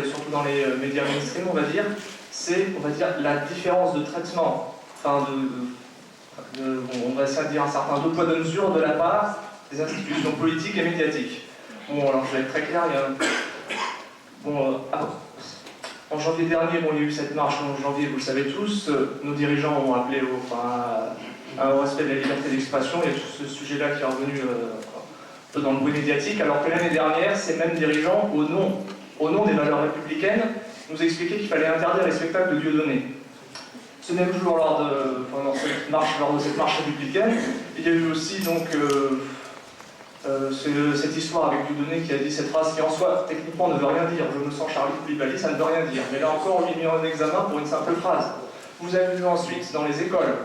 surtout dans les médias mainstream, on va dire, c'est, la différence de traitement. Enfin, on va essayer de dire un certain deux poids deux mesures de la part des institutions politiques et médiatiques. Bon, alors je vais être très clair, en janvier dernier, il y a eu cette marche en janvier, vous le savez tous, nos dirigeants ont appelé au respect de la liberté d'expression. Il y a tout ce sujet-là qui est revenu un peu dans le bruit médiatique, alors que l'année dernière, ces mêmes dirigeants, au nom des valeurs républicaines, nous expliquaient qu'il fallait interdire les spectacles de Dieudonné. Ce même jour, lors de cette marche républicaine, il y a eu aussi donc cette histoire avec Dieudonné qui a dit cette phrase qui en soi techniquement ne veut rien dire. Je me sens Charlie Coulibaly, ça ne veut rien dire. Mais là encore, on lui met en examen pour une simple phrase. Vous avez vu ensuite dans les écoles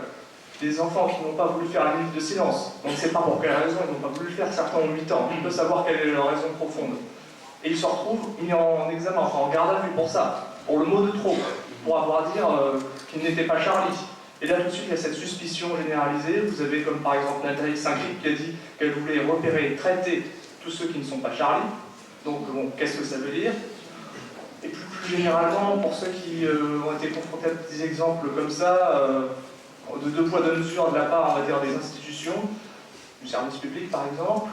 des enfants qui n'ont pas voulu faire la minute de silence. On ne sait pas pour quelle raison ils n'ont pas voulu le faire. Certains ont 8 ans. On peut savoir quelle est leur raison profonde. Et ils se retrouvent mis en examen, enfin en garde à vue pour ça, pour le mot de trop, pour avoir à dire qu'il n'était pas Charlie. Et là, tout de suite, il y a cette suspicion généralisée. Vous avez comme par exemple Nathalie Saint-Cric qui a dit qu'elle voulait repérer et traiter tous ceux qui ne sont pas Charlie. Donc, bon, qu'est-ce que ça veut dire? Et plus généralement, pour ceux qui ont été confrontés à des exemples comme ça, de deux poids deux mesures de la part, on va dire, des institutions, du service public par exemple,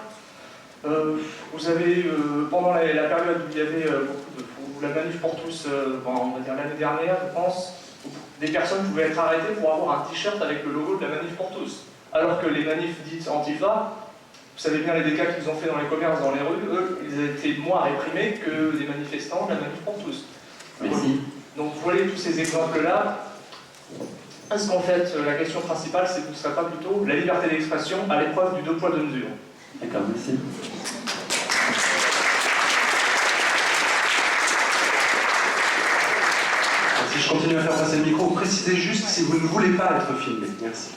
vous avez, pendant la période où il y avait la manif pour tous, on va dire l'année dernière, je pense, des personnes pouvaient être arrêtées pour avoir un t-shirt avec le logo de la manif pour tous. Alors que les manifs dites Antifa, vous savez bien les dégâts qu'ils ont fait dans les commerces, dans les rues, eux, ils étaient moins réprimés que des manifestants de la manif pour tous. Merci. Donc vous voyez tous ces exemples-là. Est-ce qu'en fait, la question principale, c'est que ce ne serait pas plutôt la liberté d'expression à l'épreuve du deux poids deux mesures? D'accord, merci. Si je continue à faire passer le micro, précisez juste si vous ne voulez pas être filmé. Merci.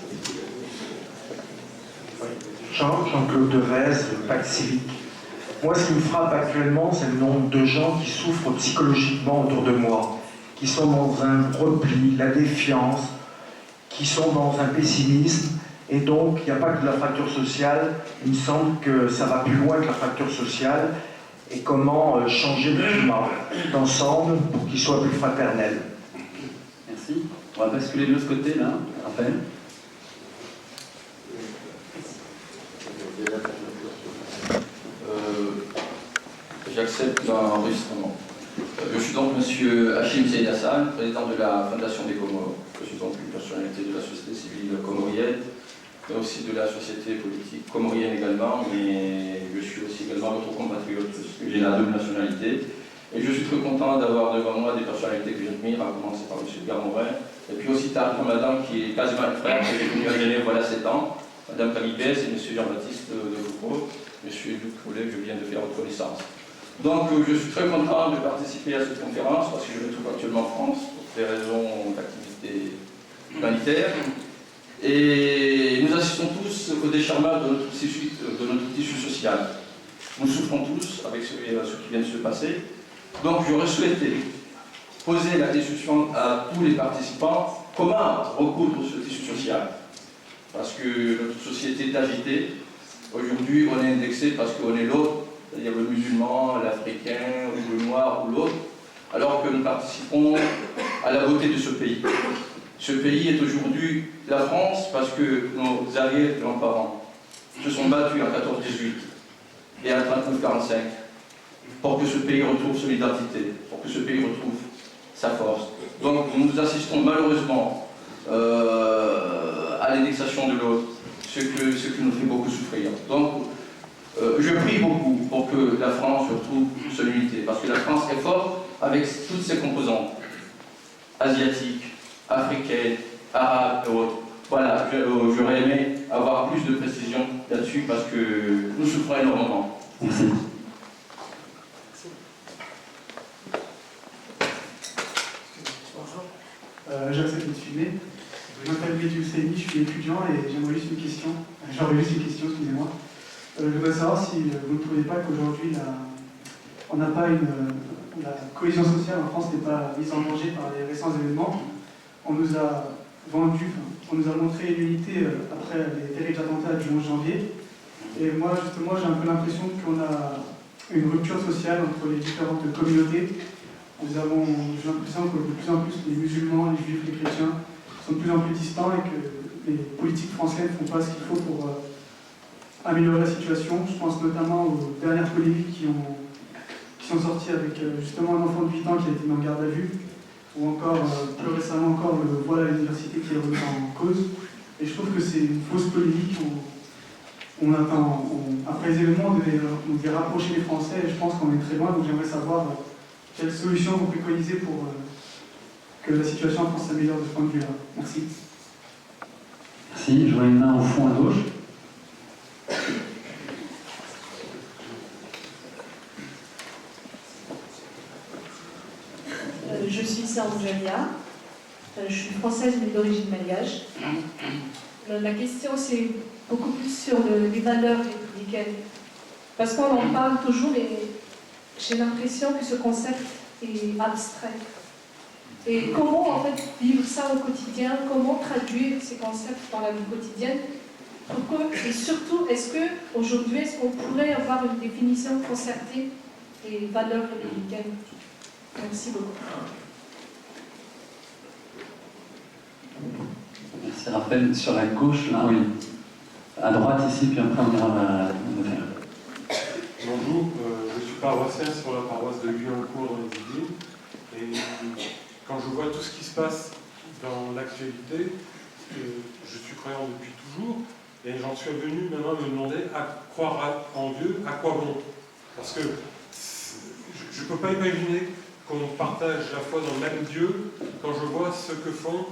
Jean-Claude Devez, le Pacte civique. Moi, ce qui me frappe actuellement, c'est le nombre de gens qui souffrent psychologiquement autour de moi, qui sont dans un repli, la défiance, qui sont dans un pessimisme. Et donc, il n'y a pas que de la fracture sociale. Il me semble que ça va plus loin que la fracture sociale. Et comment changer le climat d'ensemble pour qu'il soit plus fraternel. Merci. On va basculer de l'autre côté, là. Raphaël. J'accepte l'enregistrement. Je suis donc M. Hachim Seyd Hassan, président de la Fondation des Comores. Je suis donc une personnalité de la société civile comorienne, mais aussi de la société politique comorienne également, mais je suis aussi également votre compatriote, parce que j'ai la double nationalité. Et je suis très content d'avoir devant moi des personnalités que j'admire, à commencer par M. Garmorin, et puis aussi Tariq Ramadan, qui est quasiment un frère, que j'ai connu à Genève voilà 7 ans, Mme Camibès et M. Jean-Baptiste de Foucault, M. Luc Roulet, que je viens de faire votre connaissance. Donc je suis très content de participer à cette conférence, parce que je me trouve actuellement en France, pour des raisons d'activité humanitaire. Et nous assistons tous au déchirement de notre tissu social. Nous souffrons tous avec ce qui vient de se passer. Donc j'aurais souhaité poser la question à tous les participants, comment recoudre ce tissu social? Parce que notre société est agitée. Aujourd'hui, on est indexé parce qu'on est l'autre, c'est-à-dire le musulman, l'africain, ou le noir, ou l'autre, alors que nous participons à la beauté de ce pays. Ce pays est aujourd'hui la France parce que nos arrière-grands-parents se sont battus en 14-18 et en 39-45 pour que ce pays retrouve son identité, pour que ce pays retrouve sa force. Donc nous assistons malheureusement à l'indexation de l'autre, ce qui nous fait beaucoup souffrir. Donc je prie beaucoup pour que la France retrouve son unité, parce que la France est forte avec toutes ses composantes, asiatiques, africaines, arabes et autres. Voilà, j'aurais aimé avoir plus de précision là-dessus, parce que nous souffrons énormément. Merci. J'accepte de filmer. Je m'appelle Mehdi Husseini, je suis étudiant et j'aimerais juste une question. J'aurais juste une question, excusez-moi. Je voudrais savoir si vous ne trouvez pas qu'aujourd'hui, on n'a pas la cohésion sociale en France n'est pas mise en danger par les récents événements. On nous a montré une unité après les terribles attentats du 11 janvier. Et moi, justement, j'ai un peu l'impression qu'on a une rupture sociale entre les différentes communautés. j'ai l'impression que de plus en plus les musulmans, les juifs, les chrétiens sont de plus en plus distants et que les politiques françaises ne font pas ce qu'il faut pour améliorer la situation. Je pense notamment aux dernières polémiques qui sont sorties avec justement un enfant de 8 ans qui a été mis en garde à vue, ou encore, plus récemment encore, le voile à l'université qui est remis en cause. Et je trouve que c'est une fausse polémique. Après les événements, on devait rapprocher les Français, et je pense qu'on est très loin, donc j'aimerais savoir quelles solutions vous préconisez pour que la situation en France s'améliore de ce point de vue-là. Merci. Merci. Je vois une main au fond à gauche. Je suis Sarah Jamia. Je suis française mais d'origine malgache. La question c'est beaucoup plus sur les valeurs républicaines. Parce qu'on en parle toujours et j'ai l'impression que ce concept est abstrait. Et comment en fait vivre ça au quotidien, comment traduire ces concepts dans la vie quotidienne. Et surtout, est-ce qu'on pourrait avoir une définition concertée des valeurs républicaines? Merci beaucoup. Merci Raphaël. Sur la gauche, là, oui. À droite ici, puis après on ira à l'hôtel. Bonjour, je suis paroissien sur la paroisse de Guyancourt dans les Yvelines. Et quand je vois tout ce qui se passe dans l'actualité, je suis croyant depuis toujours, et j'en suis venu maintenant me demander à croire en Dieu, à quoi bon? Parce que je ne peux pas imaginer qu'on partage la foi dans le même Dieu quand je vois ce que font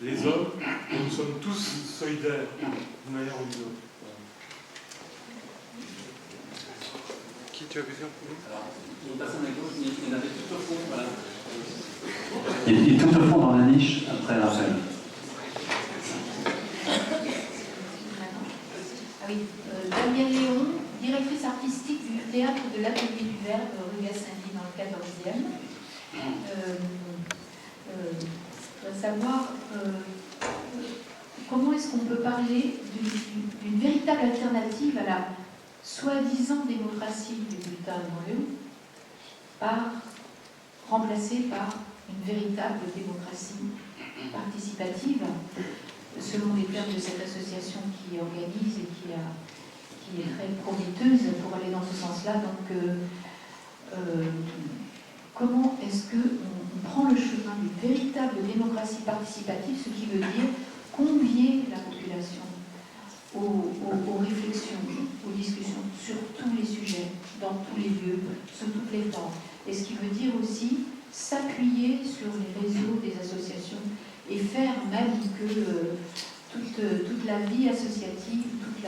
les hommes, et nous sommes tous solidaires d'une manière ou d'une autre. Qui tu as vu faire? Alors, une personne à gauche, il y en avait tout au fond, voilà. Il est tout au fond dans la niche, après Raphaël. Ah oui, Danielle Léon, directrice artistique du théâtre de l'Atelier du Verbe, rue Gassendi, dans le 14e. Je voudrais savoir comment est-ce qu'on peut parler d'une véritable alternative à la soi-disant démocratie du bulletin de Montréal, remplacée par une véritable démocratie participative, selon les termes de cette association qui organise et qui est très prometteuse pour aller dans ce sens-là. Donc, comment est-ce qu'on prend le chemin d'une véritable démocratie participative, ce qui veut dire convier la population aux réflexions, aux discussions sur tous les sujets, dans tous les lieux, sous toutes les formes. Et ce qui veut dire aussi s'appuyer sur les réseaux des associations et faire même que toute la vie associative, toute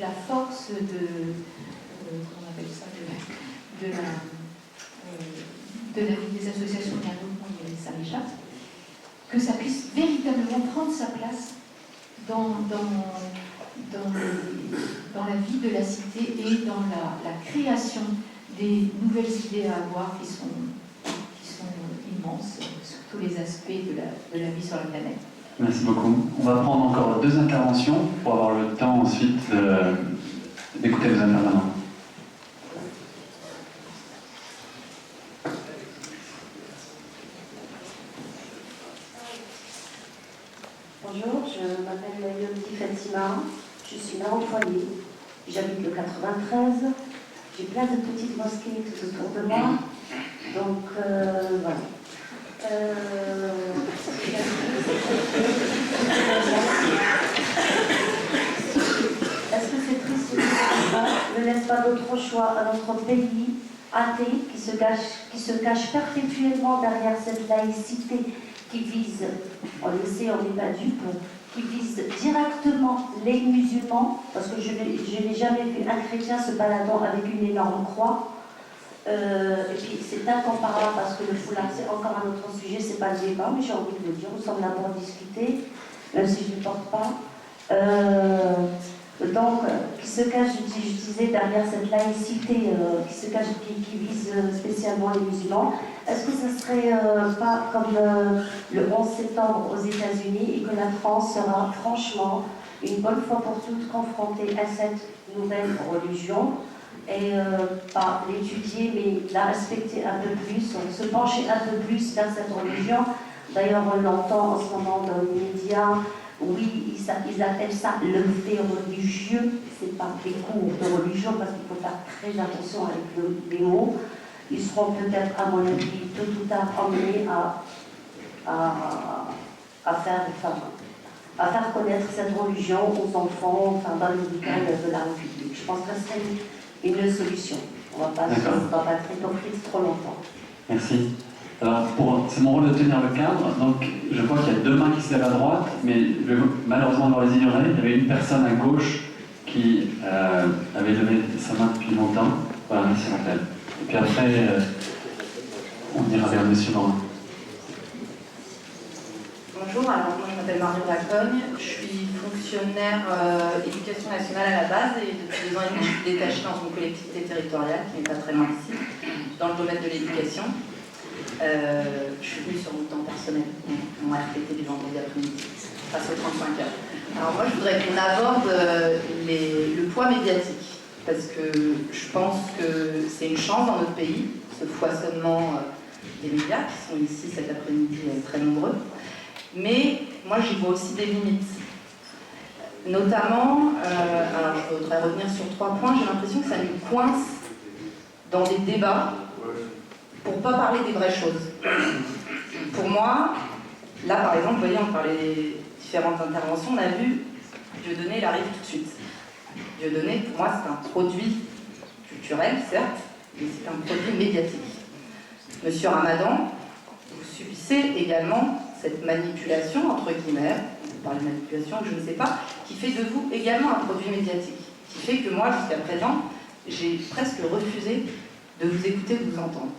la force comment on appelle ça, de la vie des associations, il y a un autre mot, ça m'échappe, que ça puisse véritablement prendre sa place dans la vie de la cité et dans la création des nouvelles idées à avoir qui sont immenses sur tous les aspects de la vie sur la planète. Merci beaucoup. On va prendre encore 2 interventions pour avoir le temps ensuite d'écouter les intervenants. Bonjour, je m'appelle Yolandi Fatima, je suis mère au foyer, j'habite le 93, j'ai plein de petites mosquées tout autour de moi, donc voilà. Est-ce que c'est triste que ne laisse pas d'autre choix à notre pays athée qui se cache perpétuellement derrière cette laïcité qui vise, on le sait, on n'est pas dupe, qui vise directement les musulmans, parce que je n'ai jamais vu un chrétien se baladant avec une énorme croix. Et puis c'est incomparable parce que le foulard, c'est encore un autre sujet, c'est pas le débat, mais j'ai envie de le dire, nous sommes là pour discuter, même si je ne le porte pas. Donc, qui se cache, je disais, derrière cette laïcité qui vise spécialement les musulmans, est-ce que ce ne serait pas comme le 11 septembre aux États-Unis et que la France sera franchement, une bonne fois pour toutes, confrontée à cette nouvelle religion et pas l'étudier, mais la respecter un peu plus, se pencher un peu plus vers cette religion. D'ailleurs, on l'entend en ce moment dans les médias, oui, ils appellent ça le fait religieux, c'est pas des cours de religion, parce qu'il faut faire très attention avec les mots. Ils seront peut-être, à mon avis, tôt ou tard emmenés à faire connaître cette religion aux enfants, enfin, dans l'éducation de la République. Je pense que ce serait une solution. On ne va pas être hypocrite trop longtemps. Merci. Alors, c'est mon rôle de tenir le cadre, donc je vois qu'il y a 2 mains qui se lèvent à droite, mais malheureusement, on va les ignorer. Il y avait une personne à gauche qui avait levé sa main depuis longtemps. Voilà, merci Raphaël. Et puis après, on ira vers M. Morin. Bonjour, alors moi je m'appelle Marie Lacogne, je suis fonctionnaire éducation nationale à la base et depuis 2 ans et demi je suis détachée dans une collectivité territoriale qui n'est pas très loin d'ici, dans le domaine de l'éducation. Je suis venue sur mon temps personnel, mon RTT du vendredi après-midi, face aux 35 heures. Alors moi je voudrais qu'on aborde le poids médiatique, parce que je pense que c'est une chance dans notre pays, ce foisonnement des médias qui sont ici cet après-midi très nombreux. Mais moi j'y vois aussi des limites. Notamment, alors je voudrais revenir sur 3 points, j'ai l'impression que ça nous coince dans des débats pour ne pas parler des vraies choses. Pour moi, là par exemple, vous voyez, on parlait des différentes interventions, on a vu Dieudonné, il arrive tout de suite. Dieudonné, pour moi, c'est un produit culturel, certes, mais c'est un produit médiatique. Monsieur Ramadan, vous subissez également cette manipulation, entre guillemets, on parle de manipulation, je ne sais pas, qui fait de vous également un produit médiatique, qui fait que moi, jusqu'à présent, j'ai presque refusé de vous écouter, de vous entendre.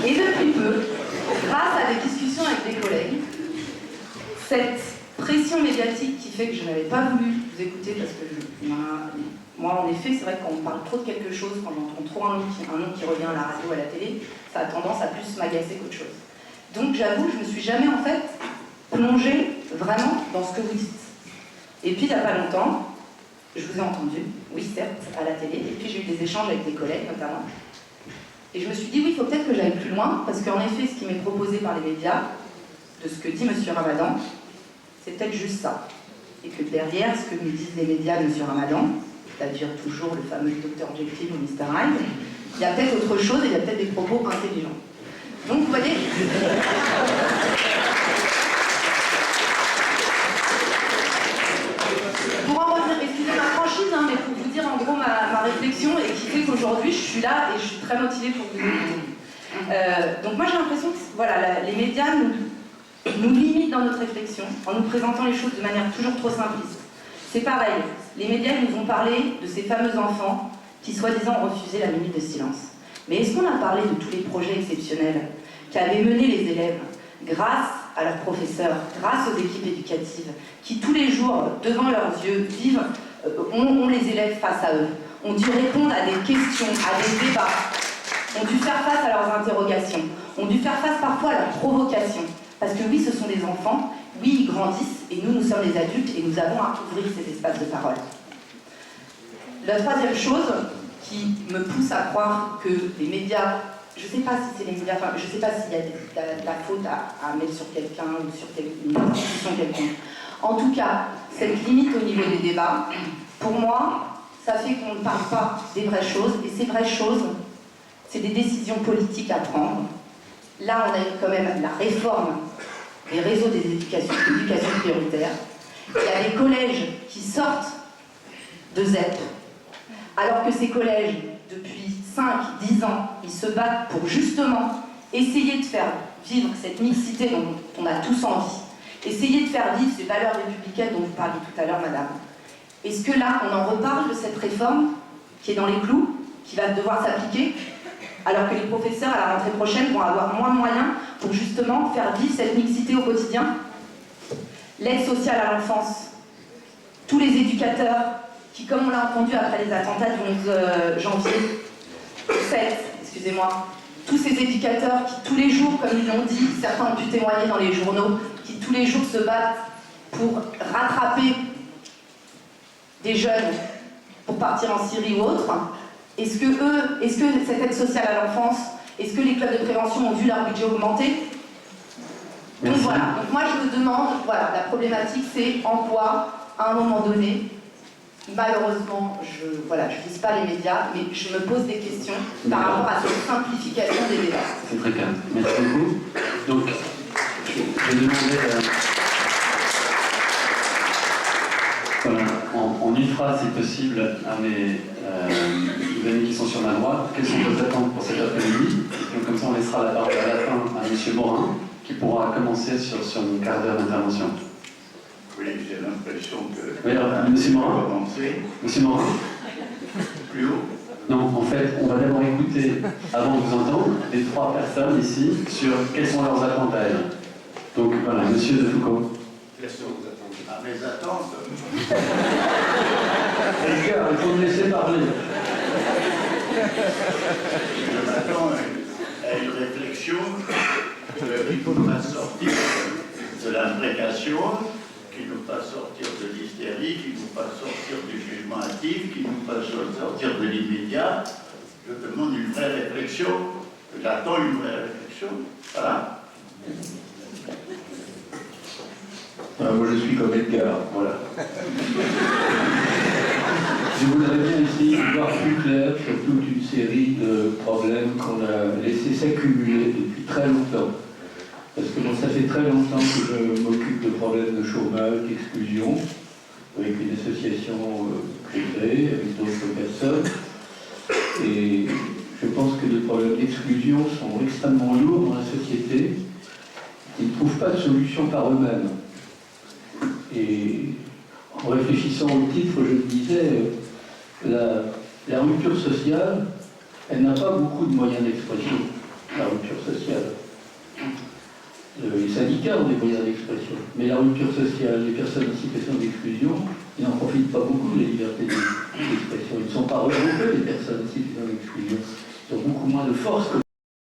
Et depuis peu, grâce à des discussions avec des collègues, cette pression médiatique qui fait que je n'avais pas voulu vous écouter parce que moi, en effet, c'est vrai que quand on parle trop de quelque chose, quand j'entends trop un nom qui revient à la radio ou à la télé, ça a tendance à plus m'agacer qu'autre chose. Donc j'avoue, je ne me suis jamais en fait plongée vraiment dans ce que vous dites. Et puis il n'y a pas longtemps, je vous ai entendu, oui certes, à la télé, et puis j'ai eu des échanges avec des collègues notamment. Et je me suis dit, oui, il faut peut-être que j'aille plus loin, parce qu'en effet, ce qui m'est proposé par les médias, de ce que dit M. Ramadan, c'est peut-être juste ça. Et que derrière ce que nous disent les médias de M. Ramadan, c'est-à-dire toujours le fameux Dr Jekyll ou Mr Hyde, il y a peut-être autre chose et il y a peut-être des propos intelligents. Donc vous voyez... Pour en revenir, excusez ma franchise, hein, mais pour vous dire en gros ma réflexion et qui fait qu'aujourd'hui je suis là et je suis très motivée pour vous écouter. Donc moi j'ai l'impression que voilà, les médias nous limitent dans notre réflexion en nous présentant les choses de manière toujours trop simpliste. C'est pareil, les médias nous ont parlé de ces fameux enfants qui soi-disant refusaient la minute de silence. Mais est-ce qu'on a parlé de tous les projets exceptionnels qu'avaient menés les élèves grâce à leurs professeurs, grâce aux équipes éducatives, qui tous les jours, devant leurs yeux, vivent, ont les élèves face à eux, ont dû répondre à des questions, à des débats, ont dû faire face à leurs interrogations, ont dû faire face parfois à leurs provocations. Parce que oui, ce sont des enfants, oui, ils grandissent, et nous sommes les adultes, et nous avons à ouvrir cet espace de parole. La troisième chose qui me pousse à croire que les médias, je ne sais pas si c'est les médias, enfin, je ne sais pas s'il y a de la faute à mettre sur quelqu'un ou sur une institution quelconque. En tout cas, cette limite au niveau des débats, pour moi, ça fait qu'on ne parle pas des vraies choses, et ces vraies choses, c'est des décisions politiques à prendre. Là, on a eu quand même la réforme des réseaux des éducations prioritaires. Il y a des collèges qui sortent de ZEP, alors que ces collèges, depuis 5-10 ans, ils se battent pour justement essayer de faire vivre cette mixité dont on a tous envie, essayer de faire vivre ces valeurs républicaines dont vous parliez tout à l'heure, madame. Est-ce que là, on en reparle de cette réforme qui est dans les clous, qui va devoir s'appliquer, alors que les professeurs, à la rentrée prochaine, vont avoir moins de moyens pour justement faire vivre cette mixité au quotidien? L'aide sociale à l'enfance, tous les éducateurs qui, comme on l'a entendu après les attentats du 11 janvier 7, excusez-moi, tous ces éducateurs qui tous les jours, comme ils l'ont dit, certains ont pu témoigner dans les journaux, qui tous les jours se battent pour rattraper des jeunes pour partir en Syrie ou autre. Est-ce que cette aide sociale à l'enfance, est-ce que les clubs de prévention ont vu leur budget augmenter? Donc voilà, donc moi je me demande, voilà, la problématique c'est en quoi, à un moment donné, malheureusement, je ne vise pas les médias, mais je me pose des questions par rapport à cette simplification des débats. C'est très clair. Merci beaucoup. Donc, je vais demander, voilà, en une phrase, si possible, à mes amis qui sont sur ma droite, quelles sont vos attentes pour cet après-midi? Donc, comme ça, on laissera la parole à la fin à M. Morin, qui pourra commencer sur son quart d'heure d'intervention. Oui, j'ai l'impression que... Oui, alors, M. Morin. M. Morin. Plus haut. Non, en fait, on va d'abord écouter, avant de vous entendre, les trois personnes ici sur quelles sont leurs attentes à elles. Donc voilà, Monsieur de Foucault. Quelles sont vos attentes? Ah, mes attentes. Les gars, il faut me laisser parler. Je m'attends à une réflexion qui nous fasse sortir de l'imprécation, qui nous fasse sortir de l'hystérie, qui nous fasse sortir du jugement hâtif, qui nous fasse sortir de l'immédiat. Je demande une vraie réflexion. J'attends une vraie réflexion. Voilà. Moi je suis comme Edgar, voilà. Je voudrais bien essayer de voir plus clair sur toute une série de problèmes qu'on a laissé s'accumuler depuis très longtemps. Parce que bon, ça fait très longtemps que je m'occupe de problèmes de chômage, d'exclusion, avec une association que j'ai créée, avec d'autres personnes. Et je pense que les problèmes d'exclusion sont extrêmement lourds dans la société. Ils ne trouvent pas de solution par eux-mêmes. Et en réfléchissant au titre, je me disais, la rupture sociale, elle n'a pas beaucoup de moyens d'expression, la rupture sociale. Les syndicats ont des moyens d'expression, mais la rupture sociale, les personnes en situation d'exclusion, ils n'en profitent pas beaucoup de la liberté d'expression. Ils ne sont pas regroupés, les personnes en situation d'exclusion. Ils ont beaucoup moins de force